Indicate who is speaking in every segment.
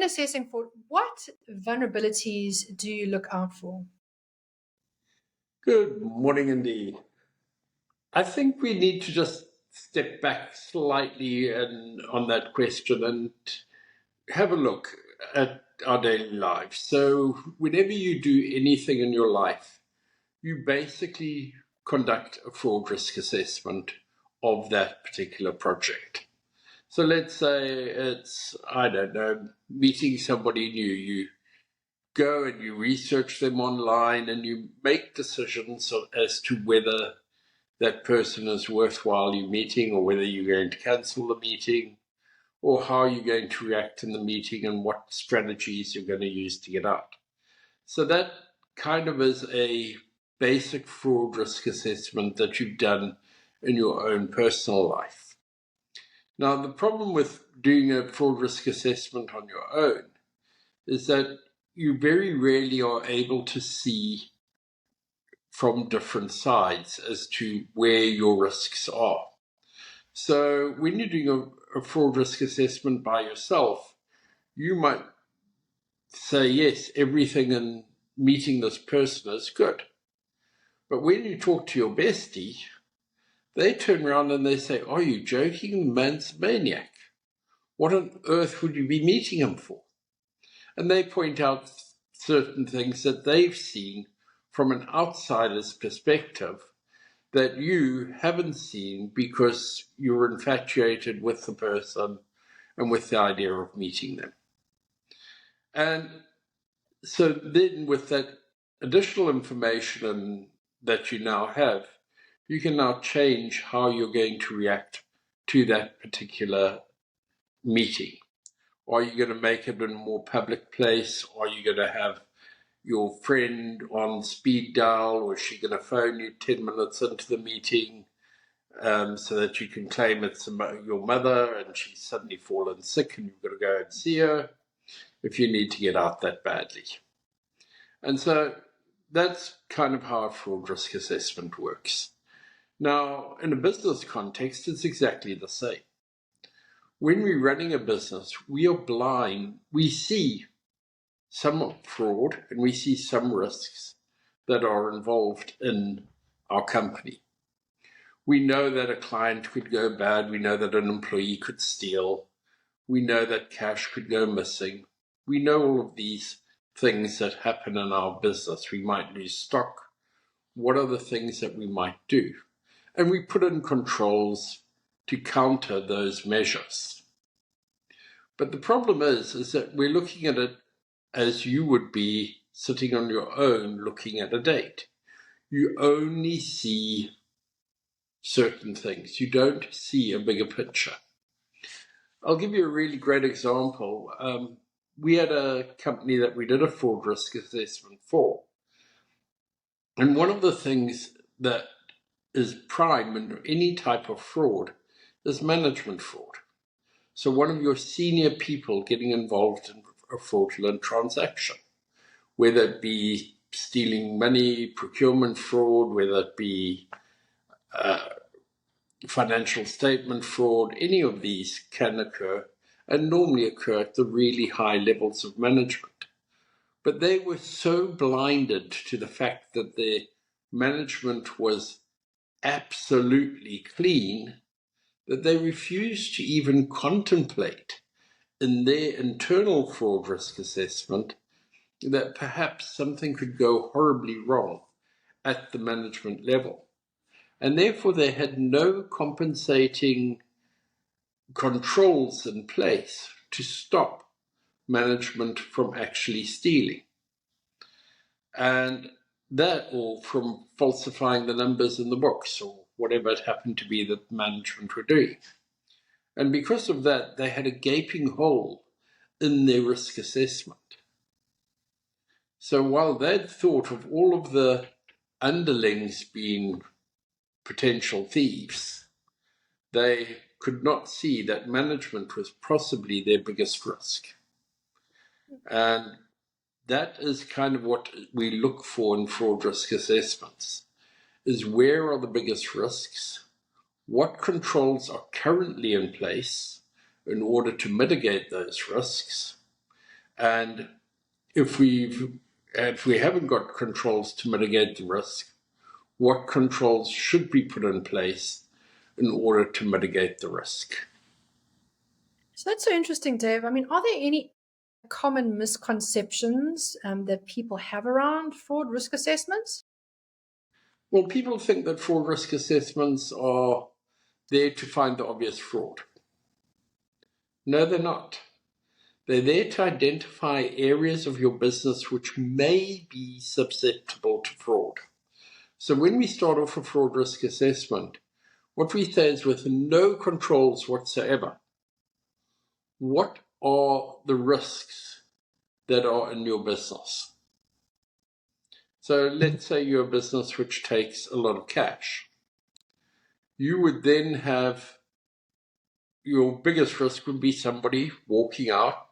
Speaker 1: when assessing fraud, what vulnerabilities do you look out for?
Speaker 2: Good morning indeed. I think we need to just step back slightly on that question and have a look at our daily lives. So whenever you do anything in your life, you basically conduct a fraud risk assessment of that particular project. So let's say it's, I don't know, meeting somebody new. You go and you research them online and you make decisions as to whether that person is worthwhile you meeting, or whether you're going to cancel the meeting, or how you're going to react in the meeting and what strategies you're going to use to get out. So that kind of is a basic fraud risk assessment that you've done in your own personal life. Now, the problem with doing a fraud risk assessment on your own is that you very rarely are able to see from different sides as to where your risks are. So when you're doing a fraud risk assessment by yourself, you might say, yes, everything in meeting this person is good. But when you talk to your bestie, they turn around and they say, are you joking? The man's a maniac. What on earth would you be meeting him for? And they point out certain things that they've seen from an outsider's perspective that you haven't seen because you're infatuated with the person and with the idea of meeting them. And so then with that additional information that you now have, you can now change how you're going to react to that particular meeting. Are you going to make it in a more public place? Are you going to have your friend on speed dial, or is she going to phone you 10 minutes into the meeting so that you can claim it's your mother and she's suddenly fallen sick and you've got to go and see her if you need to get out that badly? And so that's kind of how a fraud risk assessment works. Now, in a business context, it's exactly the same. When we're running a business, we are blind. We see some fraud and we see some risks that are involved in our company. We know that a client could go bad. We know that an employee could steal. We know that cash could go missing. We know all of these things that happen in our business. We might lose stock. What are the things that we might do? And we put in controls to counter those measures. But the problem is that we're looking at it as you would be sitting on your own looking at a date. You only see certain things. You don't see a bigger picture. I'll give you a really great example. We had a company that we did a fraud risk assessment for. And one of the things that is prime in any type of fraud is management fraud. So one of your senior people getting involved in a fraudulent transaction, whether it be stealing money, procurement fraud, whether it be financial statement fraud, any of these can occur and normally occur at the really high levels of management. But they were so blinded to the fact that their management was absolutely clean that they refused to even contemplate in their internal fraud risk assessment that perhaps something could go horribly wrong at the management level. And therefore they had no compensating controls in place to stop management from actually stealing. And that, or from falsifying the numbers in the books, or whatever it happened to be that management were doing. And because of that, they had a gaping hole in their risk assessment. So while they'd thought of all of the underlings being potential thieves, they could not see that management was possibly their biggest risk. And that is kind of what we look for in fraud risk assessments, is where are the biggest risks, what controls are currently in place in order to mitigate those risks, And if we haven't got controls to mitigate the risk, what controls should be put in place in order to mitigate the risk?
Speaker 1: So that's so interesting, Dave. I mean, are there any common misconceptions that people have around fraud risk assessments?
Speaker 2: Well, people think that fraud risk assessments are there to find the obvious fraud. No, they're not. They're there to identify areas of your business which may be susceptible to fraud. So when we start off a fraud risk assessment, what we say is, with no controls whatsoever, what are the risks that are in your business? So let's say you're a business which takes a lot of cash. You would then have, your biggest risk would be somebody walking out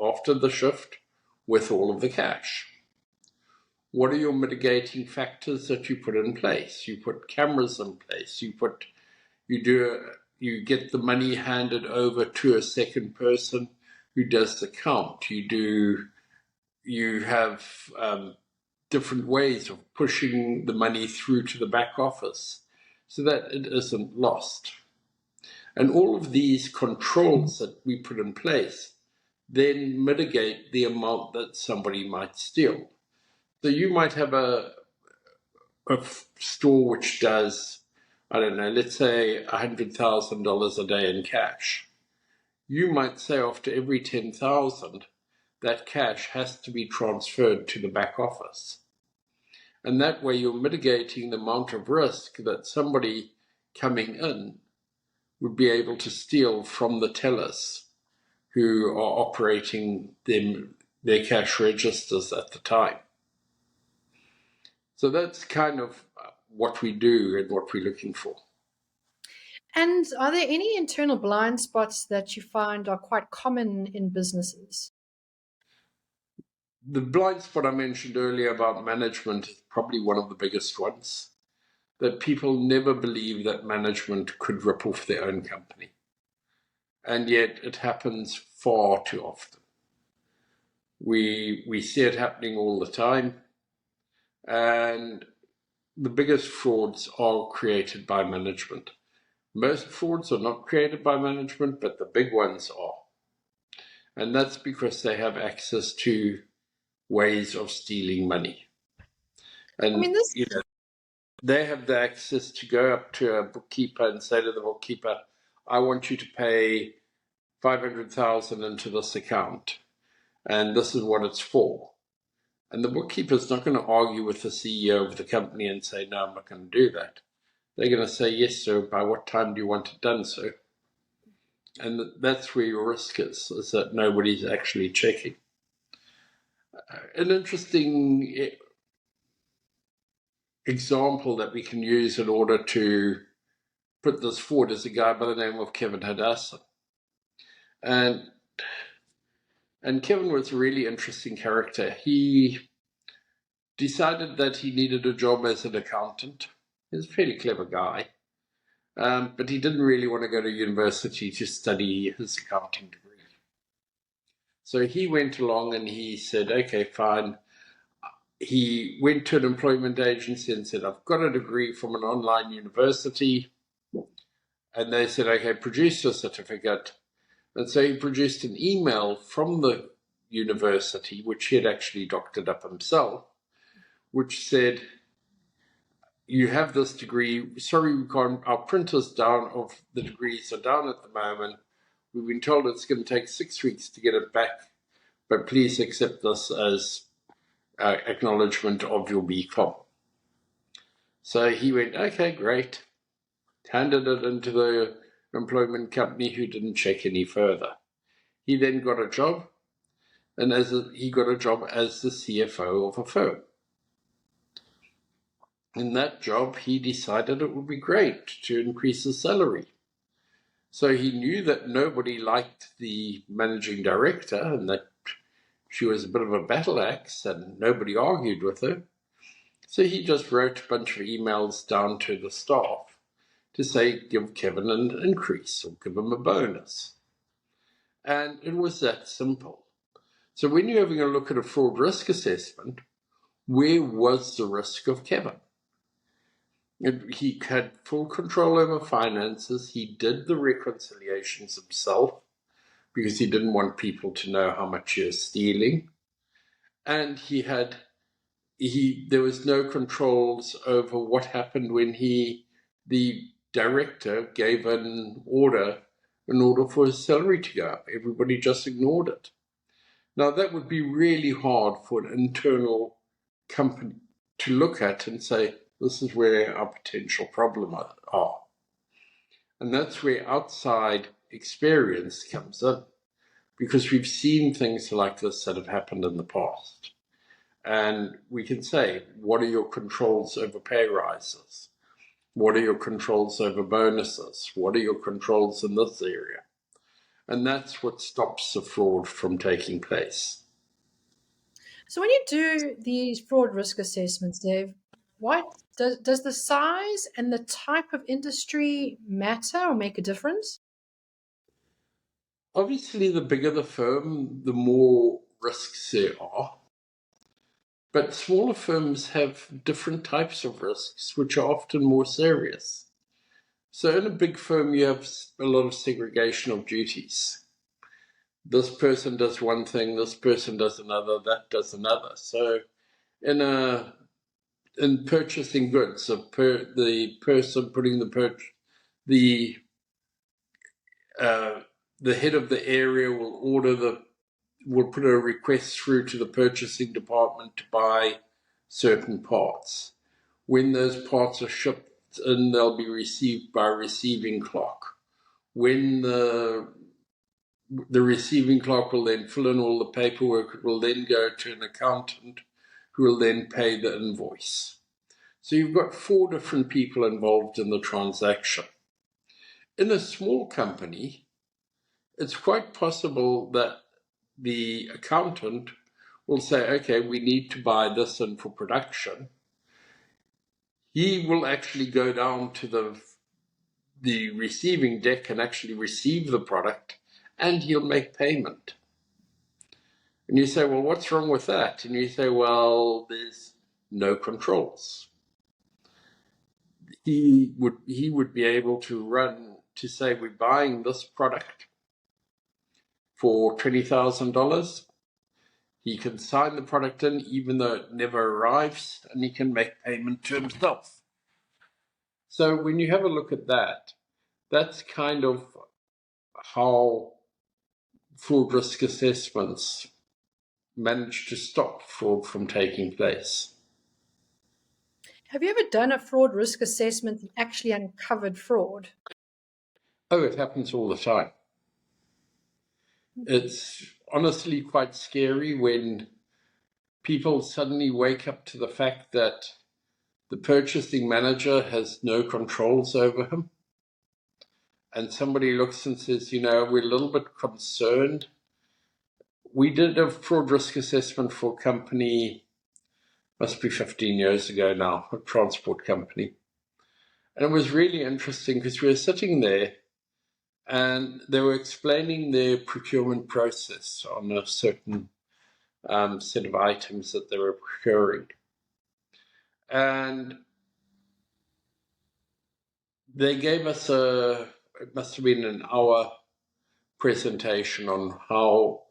Speaker 2: after the shift with all of the cash. What are your mitigating factors that you put in place? You put cameras in place. You get the money handed over to a second person who does the count. You have different ways of pushing the money through to the back office so that it isn't lost. And all of these controls that we put in place then mitigate the amount that somebody might steal. So you might have a store which does, I don't know, let's say $100,000 a day in cash. You might say after every 10,000, that cash has to be transferred to the back office. And that way you're mitigating the amount of risk that somebody coming in would be able to steal from the tellers who are operating their cash registers at the time. So that's kind of what we do and what we're looking for.
Speaker 1: And are there any internal blind spots that you find are quite common in businesses?
Speaker 2: The blind spot I mentioned earlier about management is probably one of the biggest ones, that people never believe that management could rip off their own company. And yet it happens far too often. We see it happening all the time, and the biggest frauds are created by management. Most frauds are not created by management, but the big ones are. And that's because they have access to ways of stealing money.
Speaker 1: I mean,
Speaker 2: And
Speaker 1: this
Speaker 2: they have the access to go up to a bookkeeper and say to the bookkeeper, I want you to pay 500,000 into this account, and this is what it's for. And the bookkeeper's not going to argue with the CEO of the company and say, no, I'm not going to do that. They're going to say, yes, sir, by what time do you want it done, sir? And that's where your risk is that nobody's actually checking. An interesting example that we can use in order to put this forward is a guy by the name of Kevin Hadassah. And Kevin was a really interesting character. He decided that he needed a job as an accountant. He's a fairly clever guy, but he didn't really want to go to university to study his accounting degree. So he went along and he said, okay, fine. He went to an employment agency and said, I've got a degree from an online university. And they said, okay, produce your certificate. And so he produced an email from the university, which he had actually doctored up himself, which said, you have this degree. Sorry, we can't, our printers down of the degrees are down at the moment. We've been told it's going to take 6 weeks to get it back, but please accept this as acknowledgement of your BCom. So he went, okay, great. Handed it into the employment company, who didn't check any further. He then got a job, and he got a job as the CFO of a firm. In that job, he decided it would be great to increase his salary. So he knew that nobody liked the managing director and that she was a bit of a battle axe and nobody argued with her. So he just wrote a bunch of emails down to the staff to say, give Kevin an increase or give him a bonus. And it was that simple. So when you're having a look at a fraud risk assessment, where was the risk of Kevin? He had full control over finances. He did the reconciliations himself because he didn't want people to know how much he was stealing. And there was no controls over what happened when the director gave an order in order for his salary to go up. Everybody just ignored it. Now that would be really hard for an internal company to look at and say, this is where our potential problems are. And that's where outside experience comes in, because we've seen things like this that have happened in the past. And we can say, what are your controls over pay rises? What are your controls over bonuses? What are your controls in this area? And that's what stops the fraud from taking place.
Speaker 1: So when you do these fraud risk assessments, Dave, what does the size and the type of industry matter or make a difference?
Speaker 2: Obviously, the bigger the firm, the more risks there are. But smaller firms have different types of risks, which are often more serious. So in a big firm, you have a lot of segregation of duties. This person does one thing, this person does another, that does another. So in purchasing goods, the person putting the the head of the area will put a request through to the purchasing department to buy certain parts. When those parts are shipped in, they'll be received by a receiving clerk. When the receiving clerk will then fill in all the paperwork, it will then go to an accountant who will then pay the invoice. So you've got 4 different people involved in the transaction. In a small company, it's quite possible that the accountant will say, okay, we need to buy this in for production. He will actually go down to the receiving deck and actually receive the product, and he'll make payment. And you say, well, what's wrong with that? And you say, well, there's no controls. He would be able to say, we're buying this product for $20,000. He can sign the product in even though it never arrives, and he can make payment to himself. So when you have a look at that, that's kind of how fraud risk assessments manage to stop fraud from taking place.
Speaker 1: Have you ever done a fraud risk assessment and actually uncovered fraud?
Speaker 2: Oh, it happens all the time. It's honestly quite scary when people suddenly wake up to the fact that the purchasing manager has no controls over him. And somebody looks and says, we're a little bit concerned. We did a fraud risk assessment for a company, must be 15 years ago now, a transport company. And it was really interesting because we were sitting there and they were explaining their procurement process on a certain set of items that they were procuring. And they gave us it must have been an hour presentation on how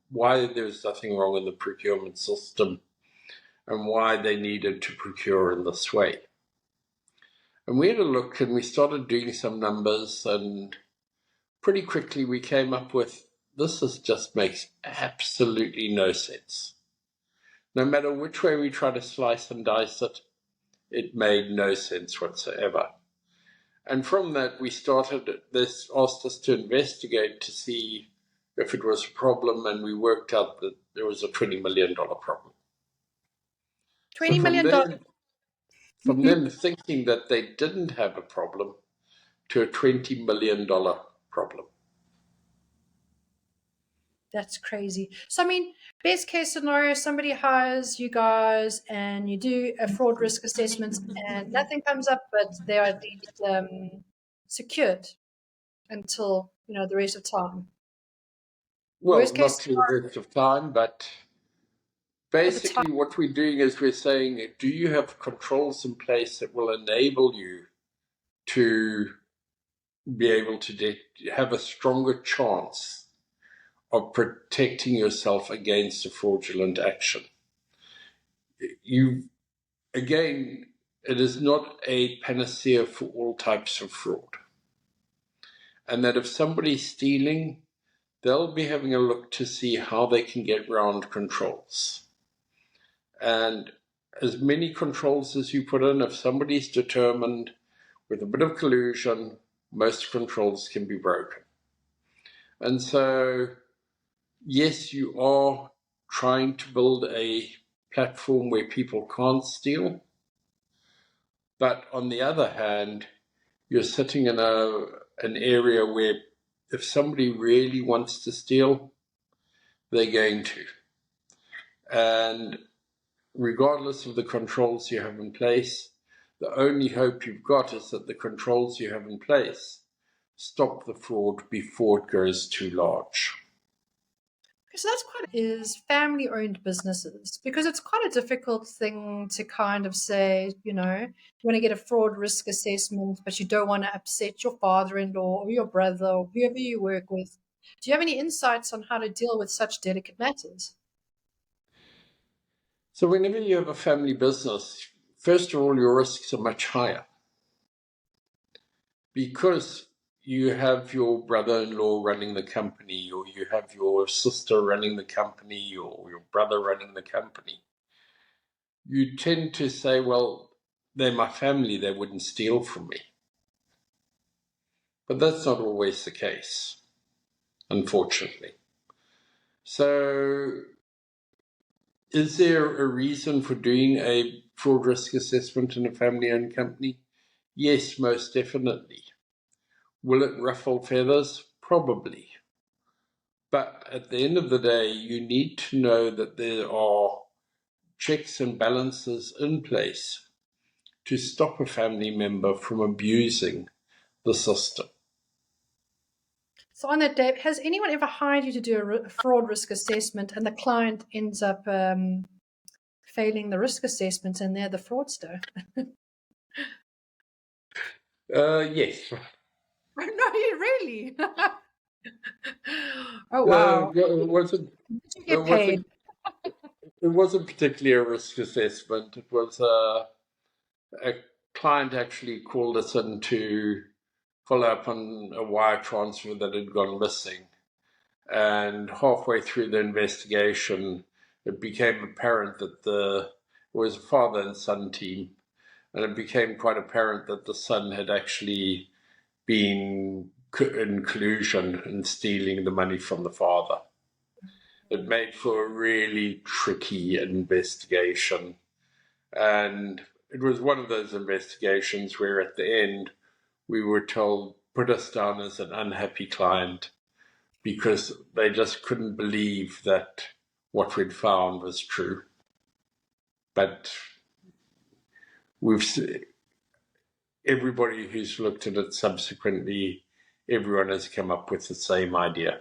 Speaker 2: why there was nothing wrong in the procurement system and why they needed to procure in this way. And we had a look and we started doing some numbers, and pretty quickly we came up with, just makes absolutely no sense. No matter which way we try to slice and dice it, it made no sense whatsoever. And from that, this asked us to investigate to see if it was a problem, and we worked out that there was a $20 million problem. So
Speaker 1: $20 million.
Speaker 2: from them thinking that they didn't have a problem to a $20 million problem.
Speaker 1: That's crazy. So, I mean, best case scenario, somebody hires you guys and you do a fraud risk assessment and nothing comes up, but they are at least secured until, the rest of time.
Speaker 2: Well,
Speaker 1: Worst case
Speaker 2: not to the
Speaker 1: scenario,
Speaker 2: rest of time, but
Speaker 1: or the time.
Speaker 2: basically what we're doing is we're saying, do you have controls in place that will enable you to be able to have a stronger chance of protecting yourself against a fraudulent action? You, again, it is not a panacea for all types of fraud. And that if somebody's stealing, they'll be having a look to see how they can get around controls. And as many controls as you put in, if somebody's determined with a bit of collusion, most controls can be broken. And so, yes, you are trying to build a platform where people can't steal. But on the other hand, you're sitting in an area where if somebody really wants to steal, they're going to. And regardless of the controls you have in place, the only hope you've got is that the controls you have in place stop the fraud before it goes too large.
Speaker 1: So that's quite is family owned businesses, because it's quite a difficult thing to kind of say, you want to get a fraud risk assessment, but you don't want to upset your father-in-law or your brother or whoever you work with. Do you have any insights on how to deal with such delicate matters?
Speaker 2: So whenever you have a family business, first of all, your risks are much higher because you have your brother-in-law running the company, or you have your sister running the company, or your brother running the company. You tend to say, well, they're my family, they wouldn't steal from me. But that's not always the case, unfortunately. So is there a reason for doing a fraud risk assessment in a family-owned company? Yes, most definitely. Will it ruffle feathers? Probably. But at the end of the day, you need to know that there are checks and balances in place to stop a family member from abusing the system.
Speaker 1: So on that, Dave, has anyone ever hired you to do a fraud risk assessment and the client ends up failing the risk assessment and they're the fraudster?
Speaker 2: Yes.
Speaker 1: No, you really? Oh, wow.
Speaker 2: It wasn't,
Speaker 1: Did you
Speaker 2: it
Speaker 1: get paid?
Speaker 2: wasn't, it wasn't particularly a risk assessment. It was a client actually called us in to follow up on a wire transfer that had gone missing. And halfway through the investigation, it became apparent that it was a father and son team, and it became quite apparent that the son had actually been in collusion and stealing the money from the father. It made for a really tricky investigation, and it was one of those investigations where at the end we were told, put us down as an unhappy client, because they just couldn't believe that what we'd found was true. But everybody who's looked at it subsequently, everyone has come up with the same idea.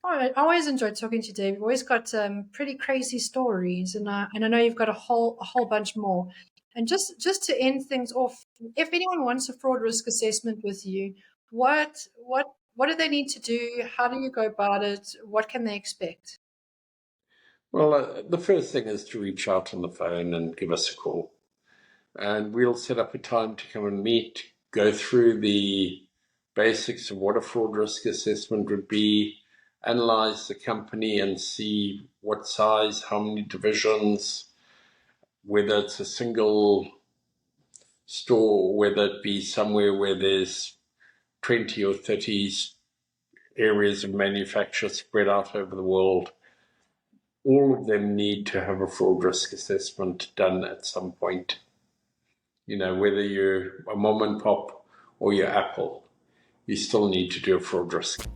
Speaker 1: Oh, I always enjoyed talking to you, Dave. You've always got pretty crazy stories, and I know you've got a whole bunch more. And just to end things off, if anyone wants a fraud risk assessment with you, what do they need to do? How do you go about it? What can they expect?
Speaker 2: Well, the first thing is to reach out on the phone and give us a call. And we'll set up a time to come and meet, go through the basics of what a fraud risk assessment would be, analyze the company and see what size, how many divisions, whether it's a single store, whether it be somewhere where there's 20 or 30 areas of manufacture spread out over the world. All of them need to have a fraud risk assessment done at some point. Whether you're a mom and pop or you're Apple, you still need to do a fraud risk.